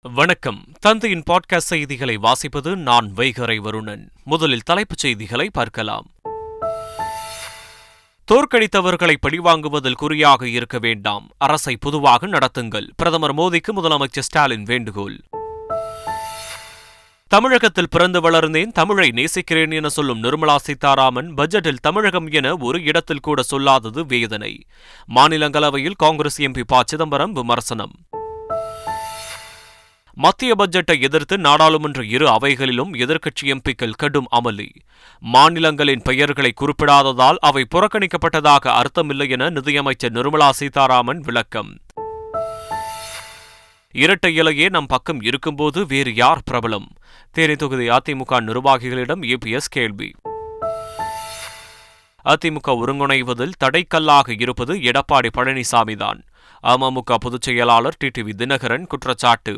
வணக்கம். தந்தையின் பாட்காஸ்ட் செய்திகளை வாசிப்பது நான் வைகரை வருணன். முதலில் தலைப்புச் செய்திகளை பார்க்கலாம். தோற்கடித்தவர்களை பழிவாங்குவதில் குறியாக இருக்க வேண்டாம், அரசை பொதுவாக நடத்துங்கள். பிரதமர் மோடிக்கு முதலமைச்சர் ஸ்டாலின் வேண்டுகோள். தமிழகத்தில் பிறந்து வளர்ந்தேன், தமிழை நேசிக்கிறேன் என சொல்லும் நிர்மலா சீதாராமன் பட்ஜெட்டில் தமிழகம் என ஒரு இடத்தில் கூட சொல்லாதது வேதனை. மாநிலங்களவையில் காங்கிரஸ் எம்பி ப. சிதம்பரம் விமர்சனம். மத்திய பட்ஜெட்டை எதிர்த்து நாடாளுமன்ற இரு அவைகளிலும் எதிர்க்கட்சி எம்பிக்கள் கடும் அமளி. மாநிலங்களின் பெயர்களை குறிப்பிடாததால் அவை புறக்கணிக்கப்பட்டதாக அர்த்தமில்லை என நிதியமைச்சர் நிர்மலா சீதாராமன் விளக்கம். இரட்டை இலையே நம் பக்கம் இருக்கும்போது வேறு யார் பிரபலம்? தேனி தொகுதி அதிமுக நிர்வாகிகளிடம் EPS கேள்வி. அதிமுக ஒருங்கிணைவதில் தடைக்கல்லாக இருப்பது எடப்பாடி பழனிசாமிதான். அமமுக பொதுச் செயலாளர் TTV தினகரன் குற்றச்சாட்டு.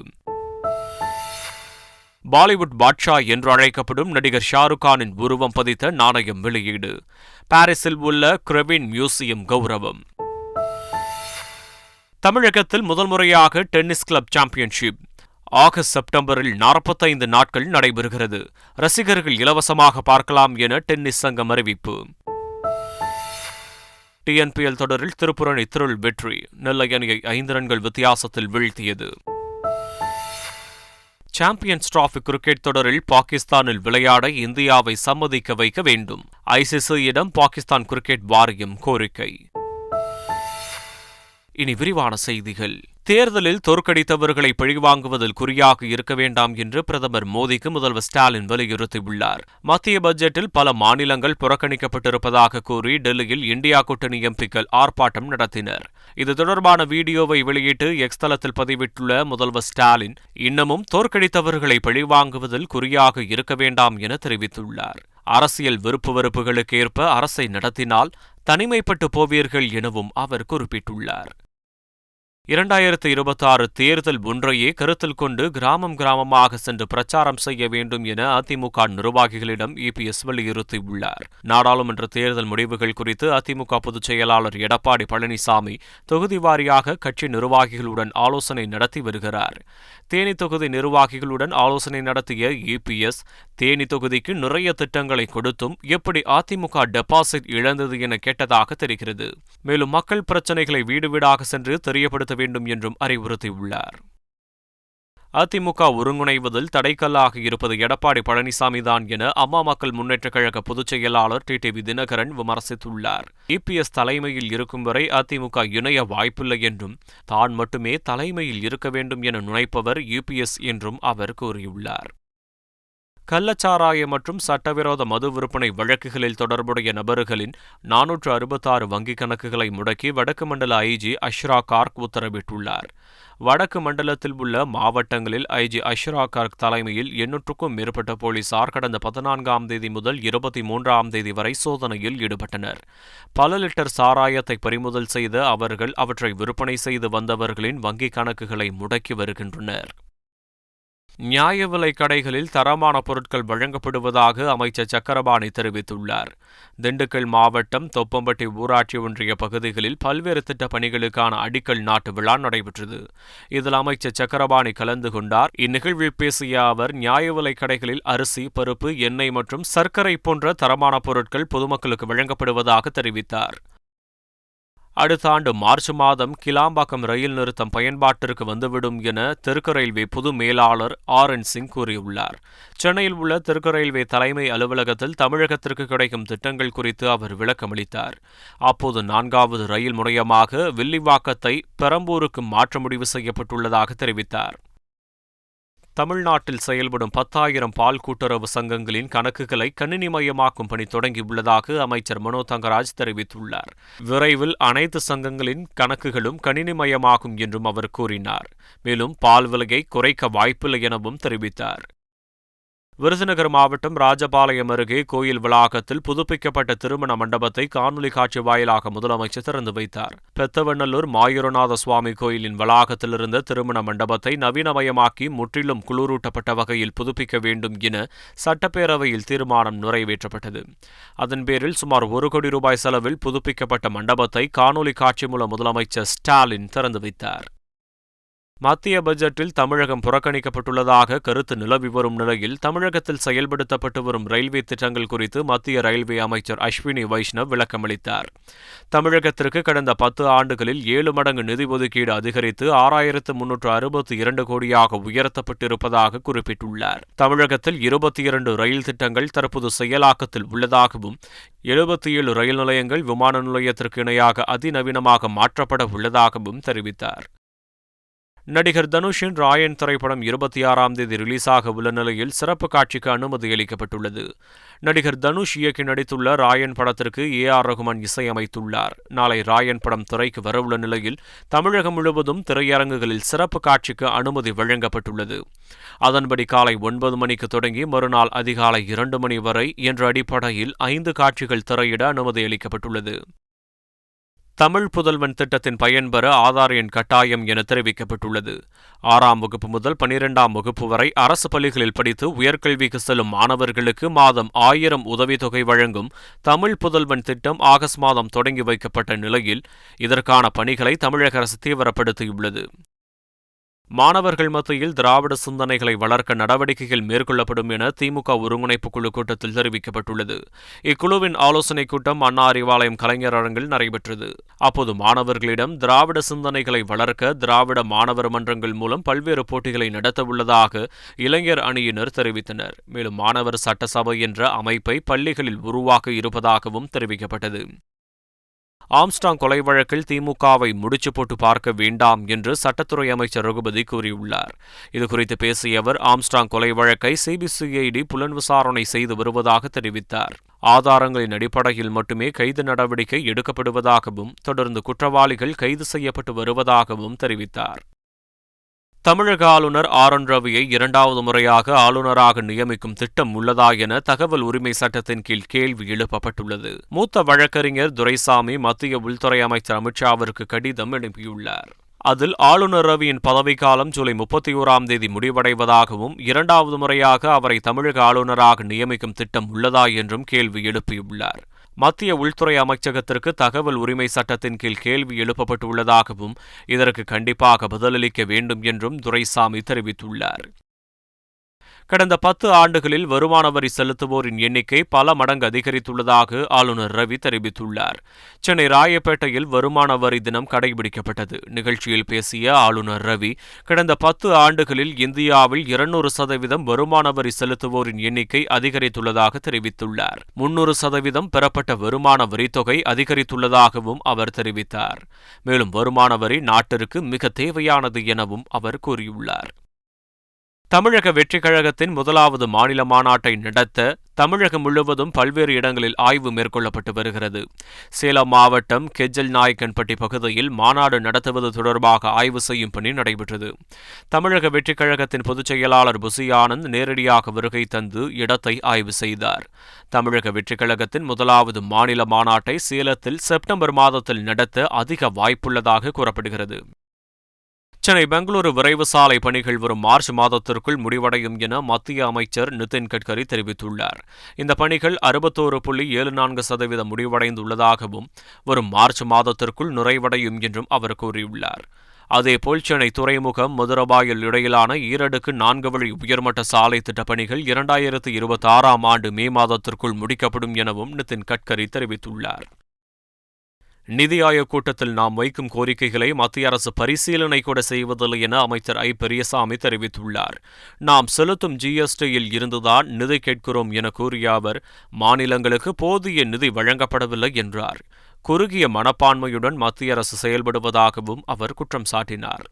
பாலிவுட் பாட்ஷா என்று அழைக்கப்படும் நடிகர் ஷாருக்கானின் உருவம் பதித்த நாணயம் வெளியீடு. பாரிஸில் உள்ள கிரெவின் மியூசியம் கௌரவம். தமிழகத்தில் முதல் முறையாக டென்னிஸ் கிளப் சாம்பியன்ஷிப் செப்டம்பரில் 45 நாட்கள் நடைபெறுகிறது. ரசிகர்கள் இலவசமாக பார்க்கலாம் என டென்னிஸ் சங்கம் அறிவிப்பு. TNPL தொடரில் திருப்புரணி திருள் வெற்றி. நெல்லை அணியை 5 ரன்கள் வித்தியாசத்தில் வீழ்த்தியது. சாம்பியன்ஸ் டிராபி கிரிக்கெட் தொடரில் பாகிஸ்தானில் விளையாட இந்தியாவை சம்மதிக்க வைக்க வேண்டும். ICC-யிடம் பாகிஸ்தான் கிரிக்கெட் வாரியம் கோரிக்கை. இனி விரிவான செய்திகள். தேர்தலில் தோற்கடித்தவர்களை பழிவாங்குவதில் குறியாக இருக்க வேண்டாம் என்று பிரதமர் மோடிக்கு முதல்வர் ஸ்டாலின் வலியுறுத்தியுள்ளார். மத்திய பட்ஜெட்டில் பல மாநிலங்கள் புறக்கணிக்கப்பட்டிருப்பதாக கூறி டெல்லியில் இந்தியா கூட்டணி எம்பிக்கள் ஆர்ப்பாட்டம் நடத்தினர். இது தொடர்பான வீடியோவை வெளியிட்டு எக்ஸ் தளத்தில் பதிவிட்டுள்ள முதல்வர் ஸ்டாலின், இன்னமும் தோற்கடித்தவர்களை பழிவாங்குவதில் குறியாக இருக்க வேண்டாம் என தெரிவித்துள்ளார். அரசியல் விருப்பு வெறுப்புகளுக்கு ஏற்ப அரசை நடத்தினால் தனிமைப்பட்டு போவீர்கள் எனவும் அவர் குறிப்பிட்டுள்ளார். 2026 தேர்தல் ஒன்றையே கருத்தில் கொண்டு கிராமமாக சென்று பிரச்சாரம் செய்ய வேண்டும் என அதிமுக நிர்வாகிகளிடம் EPS வலியுறுத்தியுள்ளார். நாடாளுமன்ற தேர்தல் முடிவுகள் குறித்து அதிமுக பொதுச் செயலாளர் எடப்பாடி பழனிசாமி தொகுதி வாரியாக கட்சி நிர்வாகிகளுடன் ஆலோசனை நடத்தி வருகிறார். தேனி தொகுதி நிர்வாகிகளுடன் ஆலோசனை நடத்திய EPS, தேனி தொகுதிக்கு நிறைய திட்டங்களை கொடுத்தும் எப்படி அதிமுக டெபாசிட் இழந்தது என கேட்டதாக தெரிகிறது. மேலும் மக்கள் பிரச்சினைகளை வீடு வீடாக சென்று தெரியப்படுத்த வேண்டும் என்றும் அறிவுறுத்தியுள்ளார். அதிமுக ஒருங்கிணைவதில் தடைக்கல்லாக இருப்பது எடப்பாடி பழனிசாமிதான் என அம்மா மக்கள் முன்னேற்றக் கழக பொதுச் செயலாளர் TTV தினகரன் விமர்சித்துள்ளார். EPS தலைமையில் இருக்கும் வரை அதிமுக இணைய வாய்ப்பில்லை என்றும் தான் மட்டுமே தலைமையில் இருக்க வேண்டும் என நினைப்பவர் EPS என்றும் அவர் கூறியுள்ளார். கள்ளச்சாராய மற்றும் சட்டவிரோத மது விற்பனை வழக்குகளில் தொடர்புடைய நபர்களின் 466 வங்கிக் கணக்குகளை முடக்கி வடக்கு மண்டல IG அஷ்ரா கார்க் உத்தரவிட்டுள்ளார். வடக்கு மண்டலத்தில் உள்ள மாவட்டங்களில் IG அஷ்ரா கார்க் தலைமையில் 800க்கும் மேற்பட்ட போலீசார் கடந்த 14ஆம் தேதி முதல் 23ஆம் தேதி வரை சோதனையில் ஈடுபட்டனர். பல லிட்டர் சாராயத்தை பறிமுதல் செய்த அவர்கள் அவற்றை விற்பனை செய்து வந்தவர்களின் வங்கிக் கணக்குகளை முடக்கி வருகின்றனர். நியாய விலை கடைகளில் தரமான பொருட்கள் வழங்கப்படுவதாக அமைச்சர் சக்கரபாணி தெரிவித்துள்ளார். திண்டுக்கல் மாவட்டம் தொப்பம்பட்டி ஊராட்சி ஒன்றிய பகுதிகளில் பல்வேறு திட்ட பணிகளுக்கான அடிக்கல் நாட்டு விழா நடைபெற்றது. இதில் அமைச்சர் சக்கரபாணி கலந்து கொண்டார். இந்நிகழ்வில் பேசிய அவர், நியாய விலை கடைகளில் அரிசி, பருப்பு, எண்ணெய் மற்றும் சர்க்கரை போன்ற தரமான பொருட்கள் பொதுமக்களுக்கு வழங்கப்படுவதாக தெரிவித்தார். அடுத்த ஆண்டு மார்ச் மாதம் கிளாம்பாக்கம் ரயில் நிறுத்தம் பயன்பாட்டிற்கு வந்துவிடும் என தெற்கு ரயில்வே பொது மேலாளர் RN சிங் கூறியுள்ளார். சென்னையில் உள்ள தெற்கு ரயில்வே தலைமை அலுவலகத்தில் தமிழகத்திற்கு கிடைக்கும் திட்டங்கள் குறித்து அவர் விளக்கமளித்தார். அப்போது 4வது ரயில் முனையமாக வில்லிவாக்கத்தை பெரம்பூருக்கு மாற்ற முடிவு செய்யப்பட்டுள்ளதாக தெரிவித்தார். தமிழ்நாட்டில் செயல்படும் 10,000 பால் கூட்டுறவு சங்கங்களின் கணக்குகளை கணினிமயமாக்கும் பணி தொடங்கியுள்ளதாக அமைச்சர் மனோ தங்கராஜ் தெரிவித்துள்ளார். விரைவில் அனைத்து சங்கங்களின் கணக்குகளும் கணினிமயமாகும் என்றும் அவர் கூறினார். மேலும் பால் விலையை குறைக்க வாய்ப்பில்லை எனவும் தெரிவித்தார். விருதுநகர் மாவட்டம் ராஜபாளையம் அருகே கோயில் வளாகத்தில் புதுப்பிக்கப்பட்ட திருமண மண்டபத்தை காணொலி காட்சி வாயிலாக முதலமைச்சர் திறந்து வைத்தார். பெத்தவநல்லூர் மாயூரநாத சுவாமி கோயிலின் வளாகத்தில் இருந்த திருமண மண்டபத்தை நவீனமயமாக்கி முற்றிலும் குளிரூட்டப்பட்ட வகையில் புதுப்பிக்க வேண்டும் என சட்டப்பேரவையில் தீர்மானம் நிறைவேற்றப்பட்டது. அதன் பேரில் சுமார் 1 கோடி ரூபாய் செலவில் புதுப்பிக்கப்பட்ட மண்டபத்தை காணொலி காட்சி மூலம் முதலமைச்சர் ஸ்டாலின் திறந்து வைத்தார். மத்திய பட்ஜெட்டில் தமிழகம் புறக்கணிக்கப்பட்டுள்ளதாக கருத்து நிலவி வரும் நிலையில் தமிழகத்தில் செயல்படுத்தப்பட்டு வரும் ரயில்வே திட்டங்கள் குறித்து மத்திய ரயில்வே அமைச்சர் அஸ்வினி வைஷ்ணவ் விளக்கமளித்தார். தமிழகத்திற்கு கடந்த 10 ஆண்டுகளில் 7 மடங்கு நிதி ஒதுக்கீடு அதிகரித்து 6,362 கோடியாக உயர்த்தப்பட்டிருப்பதாக குறிப்பிட்டுள்ளார். தமிழகத்தில் 22 ரயில் திட்டங்கள் தற்போது செயலாக்கத்தில் உள்ளதாகவும் 77 ரயில் நிலையங்கள் விமான நிலையத்திற்கு இணையாக அதிநவீனமாக மாற்றப்பட உள்ளதாகவும் தெரிவித்தார். நடிகர் தனுஷின் ராயன் திரைப்படம் 26ஆம் தேதி ரிலீஸாக உள்ள நிலையில் சிறப்பு காட்சிக்கு அனுமதி அளிக்கப்பட்டுள்ளது. நடிகர் தனுஷ் இயக்கி நடித்துள்ள ராயன் படத்திற்கு ஏ.ஆர். ரகுமான் இசையமைத்துள்ளார். நாளை ராயன் படம் திரைக்கு வரவுள்ள நிலையில் தமிழகம் முழுவதும் திரையரங்குகளில் சிறப்பு காட்சிக்கு அனுமதி வழங்கப்பட்டுள்ளது. அதன்படி காலை 9 மணிக்கு தொடங்கி மறுநாள் அதிகாலை 2 மணி வரை என்ற அடிப்படையில் 5 காட்சிகள் திரையிட அனுமதி அளிக்கப்பட்டுள்ளது. தமிழ் புதல்வன் திட்டத்தின் பயன்பெற ஆதார் எண் கட்டாயம் என தெரிவிக்கப்பட்டுள்ளது. 6ஆம் வகுப்பு முதல் 12ஆம் வகுப்பு வரை அரசு பள்ளிகளில் படித்து உயர்கல்விக்கு செல்லும் மாணவர்களுக்கு மாதம் 1000 உதவித்தொகை வழங்கும் தமிழ் புதல்வன் திட்டம் ஆகஸ்ட் மாதம் தொடங்கி வைக்கப்பட்ட நிலையில் இதற்கான பணிகளை தமிழக அரசு தீவிரப்படுத்தியுள்ளது. மாணவர்கள் மத்தியில் திராவிட சிந்தனைகளை வளர்க்க நடவடிக்கைகள் மேற்கொள்ளப்படும் என திமுக ஒருங்கிணைப்பு குழு கூட்டத்தில் தெரிவிக்கப்பட்டுள்ளது. இக்குழுவின் ஆலோசனைக் கூட்டம் அண்ணா அறிவாலயம் கலைஞர் அரங்கில் நடைபெற்றது. அப்போது மாணவர்களிடம் திராவிட சிந்தனைகளை வளர்க்க திராவிட மாணவர் மன்றங்கள் மூலம் பல்வேறு போட்டிகளை நடத்தவுள்ளதாக இளைஞர் அணியினர் தெரிவித்தனர். மேலும் மாணவர் சட்டசபை என்ற அமைப்பை பள்ளிகளில் உருவாக்க இருப்பதாகவும் தெரிவிக்கப்பட்டது. ஆம்ஸ்ட்ராங் கொலை வழக்கில் திமுகவை முடிச்சு போட்டு பார்க்க வேண்டாம் என்று சட்டத்துறை அமைச்சர் ரகுபதி கூறியுள்ளார். இதுகுறித்து பேசிய அவர் ஆம்ஸ்ட்ராங் கொலை வழக்கை சிபிசிஐடி புலன் விசாரணை செய்து வருவதாக தெரிவித்தார். ஆதாரங்களின் அடிப்படையில் மட்டுமே கைது நடவடிக்கை எடுக்கப்படுவதாகவும் தொடர்ந்து குற்றவாளிகள் கைது செய்யப்பட்டு வருவதாகவும் தெரிவித்தார். தமிழக ஆளுநர் ஆர்.என். ரவியை 2வது முறையாக ஆளுநராக நியமிக்கும் திட்டம் உள்ளதா என தகவல் உரிமை சட்டத்தின் கீழ் கேள்வி எழுப்பப்பட்டுள்ளது. மூத்த வழக்கறிஞர் துரைசாமி மத்திய உள்துறை அமைச்சர் அமித்ஷாவிற்கு கடிதம் அனுப்பியுள்ளார். அதில் ஆளுநர் ரவியின் பதவிக்காலம் ஜூலை 31ஆம் தேதி முடிவடைவதாகவும் 2வது முறையாக அவரை தமிழக ஆளுநராக நியமிக்கும் திட்டம் உள்ளதா என்றும் கேள்வி எழுப்பியுள்ளார். மத்திய உள்துறை அமைச்சகத்திற்கு தகவல் உரிமை சட்டத்தின் கீழ் கேள்வி எழுப்பப்பட்டுள்ளதாகவும் இதற்கு கண்டிப்பாக பதிலளிக்க வேண்டும் என்றும் துரைசாமி தெரிவித்துள்ளார். கடந்த 10 ஆண்டுகளில் வருமான வரி செலுத்துவோரின் எண்ணிக்கை பல மடங்கு அதிகரித்துள்ளதாக ஆளுநர் ரவி தெரிவித்துள்ளார். சென்னை ராயப்பேட்டையில் வருமான வரி தினம் கடைபிடிக்கப்பட்டது. நிகழ்ச்சியில் பேசிய ஆளுநர் ரவி, கடந்த 10 ஆண்டுகளில் இந்தியாவில் 200% வருமான வரி செலுத்துவோரின் எண்ணிக்கை அதிகரித்துள்ளதாக தெரிவித்துள்ளார். 300% பெறப்பட்ட வருமான வரித்தொகை அதிகரித்துள்ளதாகவும் அவர் தெரிவித்தார். மேலும் வருமான வரி நாட்டிற்கு மிக தேவையானது எனவும் அவர் கூறியுள்ளார். தமிழக வெற்றிக் கழகத்தின் 1வது மாநில மாநாட்டை நடத்த தமிழகம் முழுவதும் பல்வேறு இடங்களில் ஆய்வு மேற்கொள்ளப்பட்டு வருகிறது. சேலம் மாவட்டம் கெஜல் நாயக்கன்பட்டி பகுதியில் மாநாடு நடத்துவது தொடர்பாக ஆய்வு செய்யும் பணி நடைபெற்றது. தமிழக வெற்றிக் கழகத்தின் பொதுச் செயலாளர் புசி ஆனந்த் நேரடியாக வருகை தந்து இடத்தை ஆய்வு செய்தார். தமிழக வெற்றிக் கழகத்தின் 1வது மாநில மாநாட்டை சேலத்தில் செப்டம்பர் மாதத்தில் நடத்த அதிக வாய்ப்புள்ளதாக கூறப்படுகிறது. சென்னை பெங்களூரு விரைவு சாலை பணிகள் வரும் மார்ச் மாதத்திற்குள் முடிவடையும் என மத்திய அமைச்சர் நிதின் கட்கரி தெரிவித்துள்ளார். இந்த பணிகள் 64.74% முடிவடைந்துள்ளதாகவும் வரும் மார்ச் மாதத்திற்குள் நிறைவடையும் என்றும் அவர் கூறியுள்ளார். அதேபோல் சென்னை துறைமுகம் மதுரபாயில் இடையிலான ஈரடுக்கு 4 வழி உயர்மட்ட சாலை திட்டப் பணிகள் 2026ஆம் ஆண்டு மே மாதத்திற்குள் முடிக்கப்படும் எனவும் நிதின் கட்கரி தெரிவித்துள்ளார். நிதி ஆயோக் கூட்டத்தில் நாம் வைக்கும் கோரிக்கைகளை மத்திய அரசு பரிசீலனை கூட செய்வதில்லை என அமைச்சர் ஐ. பெரியசாமி தெரிவித்துள்ளார். நாம் செலுத்தும் ஜிஎஸ்டியில் இருந்துதான் நிதி கேட்கிறோம் என கூறிய அவர், மாநிலங்களுக்கு போதிய நிதி வழங்கப்படவில்லை என்றார். குறுகிய மனப்பான்மையுடன் மத்திய அரசு செயல்படுவதாகவும் அவர் குற்றம் சாட்டினார்.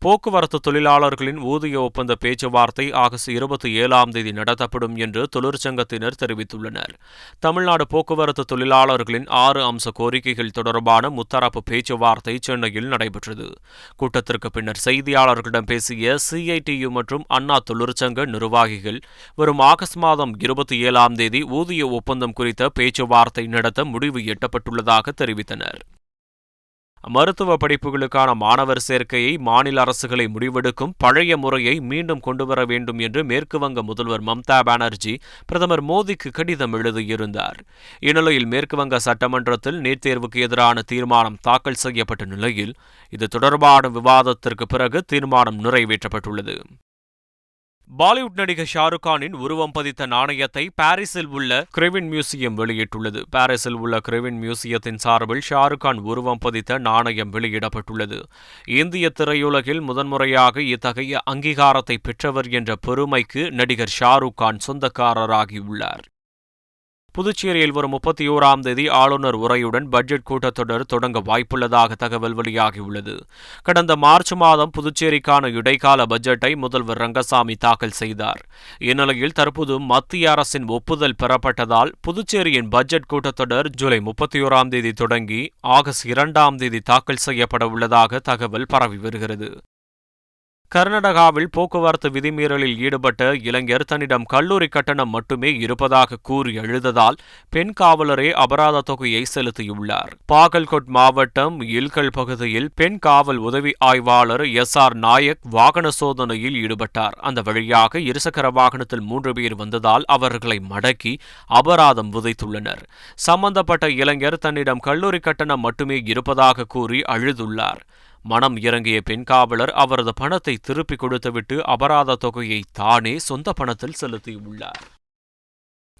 போக்குவரத்து தொழிலாளர்களின் ஊதிய ஒப்பந்த பேச்சுவார்த்தை ஆகஸ்ட் 27ஆம் தேதி நடத்தப்படும் என்று தொழிற்சங்கத்தினர் தெரிவித்துள்ளனர். தமிழ்நாடு போக்குவரத்து தொழிலாளர்களின் 6 அம்ச கோரிக்கைகள் தொடர்பான முத்தரப்பு பேச்சுவார்த்தை சென்னையில் நடைபெற்றது. கூட்டத்திற்கு பின்னர் செய்தியாளர்களிடம் பேசிய சிஐடியு மற்றும் அண்ணா தொழிற்சங்க நிர்வாகிகள், வரும் ஆகஸ்ட் மாதம் 27ஆம் தேதி ஊதிய ஒப்பந்தம் குறித்த பேச்சுவார்த்தை நடத்த முடிவு எட்டப்பட்டுள்ளதாக தெரிவித்தனர். மருத்துவ படிப்புகளுக்கான மாணவர் சேர்க்கையை மாநில அரசுகளை முடிவெடுக்கும் பழைய முறையை மீண்டும் கொண்டுவர வேண்டும் என்று மேற்குவங்க முதல்வர் மம்தா பானர்ஜி பிரதமர் மோடிக்கு கடிதம் எழுதியிருந்தார். இந்நிலையில் மேற்குவங்க சட்டமன்றத்தில் நீட் தேர்வுக்கு எதிரான தீர்மானம் தாக்கல் செய்யப்பட்ட நிலையில் இது தொடர்பான விவாதத்திற்கு பிறகு தீர்மானம் நிறைவேற்றப்பட்டுள்ளது. பாலிவுட் நடிகர் ஷாருக் கானின் உருவம் பதித்த நாணயத்தை பாரிஸில் உள்ள கிரெவின் மியூசியம் வெளியிட்டுள்ளது. பாரிஸில் உள்ள கிரெவின் மியூசியத்தின் சார்பில் ஷாருக் கான் உருவம் பதித்த நாணயம் வெளியிடப்பட்டுள்ளது. இந்திய திரையுலகில் முதன்முறையாக இத்தகைய அங்கீகாரத்தை பெற்றவர் என்ற பெருமைக்கு நடிகர் ஷாருக் கான் சொந்தக்காரராகியுள்ளார். புதுச்சேரியில் வரும் 31ஆம் தேதி ஆளுநர் உரையுடன் பட்ஜெட் கூட்டத்தொடர் தொடங்க வாய்ப்புள்ளதாக தகவல் வெளியாகியுள்ளது. கடந்த மார்ச் மாதம் புதுச்சேரிக்கான இடைக்கால பட்ஜெட்டை முதல்வர் ரங்கசாமி தாக்கல் செய்தார். இந்நிலையில் தற்போது மத்திய அரசின் ஒப்புதல் பெறப்பட்டதால் புதுச்சேரியின் பட்ஜெட் கூட்டத்தொடர் ஜூலை 31ஆம் தேதி தொடங்கி ஆகஸ்ட் 2ஆம் தேதி தாக்கல் செய்யப்பட உள்ளதாக தகவல் பரவி வருகிறது. கர்நாடகாவில் போக்குவரத்து விதிமீறலில் ஈடுபட்ட இளைஞர் தன்னிடம் கல்லூரி கட்டணம் மட்டுமே இருப்பதாக கூறி எழுததால் பெண் காவலரே அபராத தொகையை செலுத்தியுள்ளார். பாகல்கோட் மாவட்டம் இல்கல் பகுதியில் பெண் காவல் உதவி ஆய்வாளர் SR நாயக் வாகன சோதனையில் ஈடுபட்டார். அந்த வழியாக இருசக்கர வாகனத்தில் 3 பேர் வந்ததால் அவர்களை மடக்கி அபராதம் விதித்துள்ளனர். சம்பந்தப்பட்ட இளைஞர் தன்னிடம் கல்லூரி கட்டணம் மட்டுமே இருப்பதாக கூறி அழுதுள்ளார். மனம் இறங்கிய பெண் காவலர் அவரது பணத்தை திருப்பிக் கொடுத்துவிட்டு அபராத தொகையை தானே சொந்த பணத்தில் செலுத்தியுள்ளார்.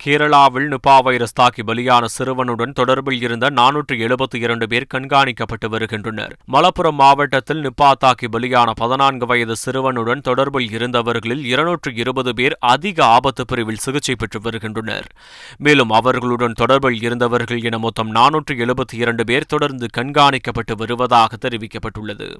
கேரளாவில் நிபா வைரஸ் தாக்கி பலியான சிறுவனுடன் தொடர்பில் இருந்த 472 பேர் கண்காணிக்கப்பட்டு வருகின்றனர். மலப்புரம் மாவட்டத்தில் நிபா தாக்கி பலியான 14 வயது சிறுவனுடன் தொடர்பில் இருந்தவர்களில் 220 பேர் அதிக ஆபத்து பிரிவில் சிகிச்சை பெற்று வருகின்றனர். மேலும் அவர்களுடன் தொடர்பில் இருந்தவர்கள் என மொத்தம் 472 பேர் தொடர்ந்து கண்காணிக்கப்பட்டு வருவதாக தெரிவிக்கப்பட்டுள்ளது.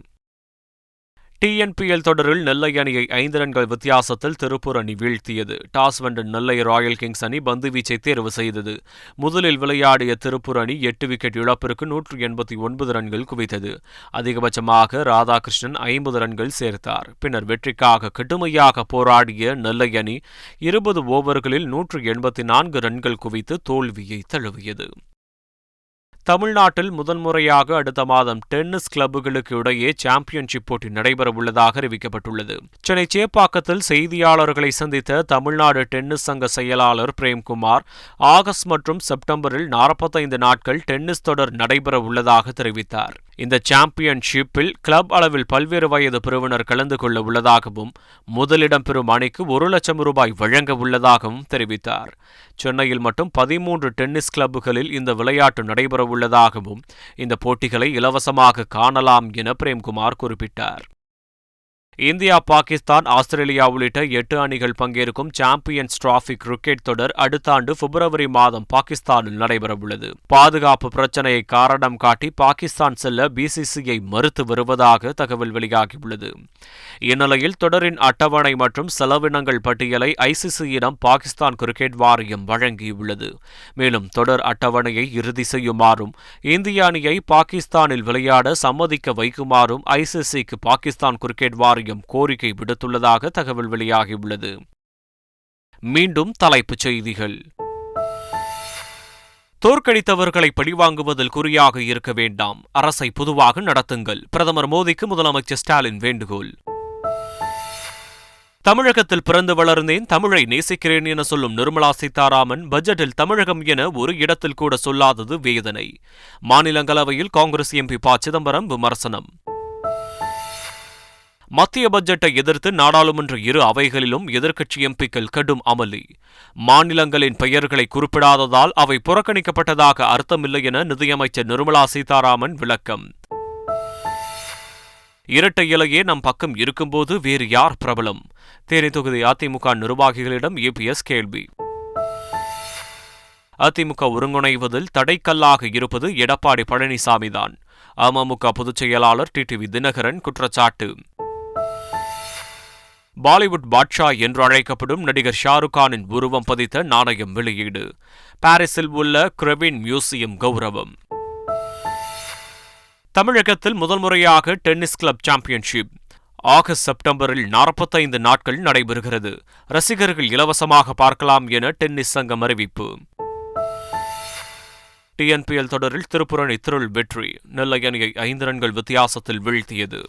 TNPL தொடரில் நெல்லை அணியை 5 ரன்கள் வித்தியாசத்தில் திருப்பூர் அணி வீழ்த்தியது. டாஸ் வென்ற நெல்லை ராயல் கிங்ஸ் அணி பந்துவீச்சை தேர்வு செய்தது. முதலில் விளையாடிய திருப்பூர் அணி 8 விக்கெட் இழப்பிற்கு 189 ரன்கள் குவித்தது. அதிகபட்சமாக ராதாகிருஷ்ணன் 50 ரன்கள் சேர்த்தார். பின்னர் வெற்றிக்காக கடுமையாக போராடிய நெல்லை அணி 20 ஓவர்களில் 184 ரன்கள் குவித்து தோல்வியை தழுவியது. தமிழ்நாட்டில் முதன்முறையாக அடுத்த மாதம் டென்னிஸ் கிளப்புகளுக்கு இடையே சாம்பியன்ஷிப் போட்டி நடைபெறவுள்ளதாக அறிவிக்கப்பட்டுள்ளது. சென்னை சேப்பாக்கத்தில் செய்தியாளர்களை சந்தித்த தமிழ்நாடு டென்னிஸ் சங்க செயலாளர் பிரேம்குமார், ஆகஸ்ட் மற்றும் செப்டம்பரில் 45 நாட்கள் டென்னிஸ் தொடர் நடைபெறவுள்ளதாக தெரிவித்தார். இந்த சாம்பியன்ஷிப்பில் கிளப் அளவில் பல்வேறு வயது பிரிவினர் கலந்து கொள்ள உள்ளதாகவும் முதலிடம் பெறும் அணிக்கு 1 லட்சம் ரூபாய் வழங்க உள்ளதாகவும் தெரிவித்தார். சென்னையில் மட்டும் 13 டென்னிஸ் கிளப்புகளில் இந்த விளையாட்டு நடைபெறவுள்ளதாகவும் இந்த போட்டிகளை இலவசமாக காணலாம் என பிரேம்குமார் குறிப்பிட்டார். இந்தியா, பாகிஸ்தான், ஆஸ்திரேலியா உள்ளிட்ட 8 அணிகள் பங்கேற்கும் சாம்பியன்ஸ் டிராபி கிரிக்கெட் தொடர் அடுத்த ஆண்டு பிப்ரவரி மாதம் பாகிஸ்தானில் நடைபெறவுள்ளது. பாதுகாப்பு பிரச்சினையை காரணம் காட்டி பாகிஸ்தான் செல்ல BCCI மறுத்து வருவதாக தகவல் வெளியாகியுள்ளது. இந்நிலையில் தொடரின் அட்டவணை மற்றும் செலவினங்கள் பட்டியலை ICCயிடம் பாகிஸ்தான் கிரிக்கெட் வாரியம் வழங்கியுள்ளது. மேலும் தொடர் அட்டவணையை இறுதி செய்யுமாறும் இந்திய அணியை பாகிஸ்தானில் விளையாட சம்மதிக்க வைக்குமாறும் ICCக்கு பாகிஸ்தான் கிரிக்கெட் வாரியம் கோரிக்கை விடுத்துள்ளதாக தகவல் வெளியாகியுள்ளது. மீண்டும் தலைப்புச் செய்திகள். தோற்கடித்தவர்களை பழிவாங்குவதில் குறியாக இருக்க வேண்டாம், அரசை பொதுவாக நடத்துங்கள். பிரதமர் மோடிக்கு முதலமைச்சர் ஸ்டாலின் வேண்டுகோள். தமிழகத்தில் பிறந்து வளர்ந்தேன், தமிழை நேசிக்கிறேன் என சொல்லும் நிர்மலா சீதாராமன் பட்ஜெட்டில் தமிழகம் என ஒரு இடத்தில் கூட சொல்லாதது வேதனை. மாநிலங்களவையில் காங்கிரஸ் MP ப. சிதம்பரம் விமர்சனம். மத்திய பட்ஜெட்டை எதிர்த்து நாடாளுமன்ற இரு அவைகளிலும் எதிர்க்கட்சி MPக்கள் கடும் அமளி. மாநிலங்களின் பெயர்களை குறிப்பிடாததால் அவை புறக்கணிக்கப்பட்டதாக அர்த்தமில்லை என நிதியமைச்சர் நிர்மலா சீதாராமன் விளக்கம். இரட்டை இலையே நம் பக்கம் இருக்கும்போது வேறு யார் பிரபலம்? தேனி தொகுதி அதிமுக நிர்வாகிகளிடம் EPS கேள்வி. அதிமுக ஒருங்கிணைவதில் தடைக்கல்லாக இருப்பது எடப்பாடி பழனிசாமிதான். அமமுக பொதுச் செயலாளர் TTV தினகரன் குற்றச்சாட்டு. பாலிவுட் பாட்ஷா என்று அழைக்கப்படும் நடிகர் ஷாருக் கானின் உருவம் பதித்த நாணயம் வெளியீடு. பாரிஸில் உள்ள கிரெவின் மியூசியம் கௌரவம். தமிழகத்தில் முதல் முறையாக டென்னிஸ் கிளப் சாம்பியன்ஷிப் ஆகஸ்ட் செப்டம்பரில் 45 நாட்கள் நடைபெறுகிறது. ரசிகர்கள் இலவசமாக பார்க்கலாம் என டென்னிஸ் சங்கம் அறிவிப்பு. டிஎன்பிஎல் தொடரில் திருப்பூர் அணி திருள் வெற்றி, நெல்லை அணியை 5 ரன்கள் வித்தியாசத்தில் வீழ்த்தியது.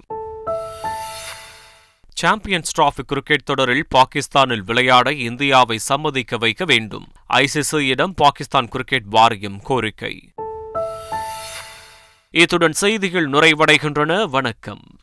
சாம்பியன்ஸ் டிராபி கிரிக்கெட் தொடரில் பாகிஸ்தானில் விளையாட இந்தியாவை சம்மதிக்க வைக்க வேண்டும், ஐசிசியிடம் பாகிஸ்தான் கிரிக்கெட் வாரியம் கோரிக்கை. இத்துடன் செய்திகள் நிறைவடைகின்றன. வணக்கம்.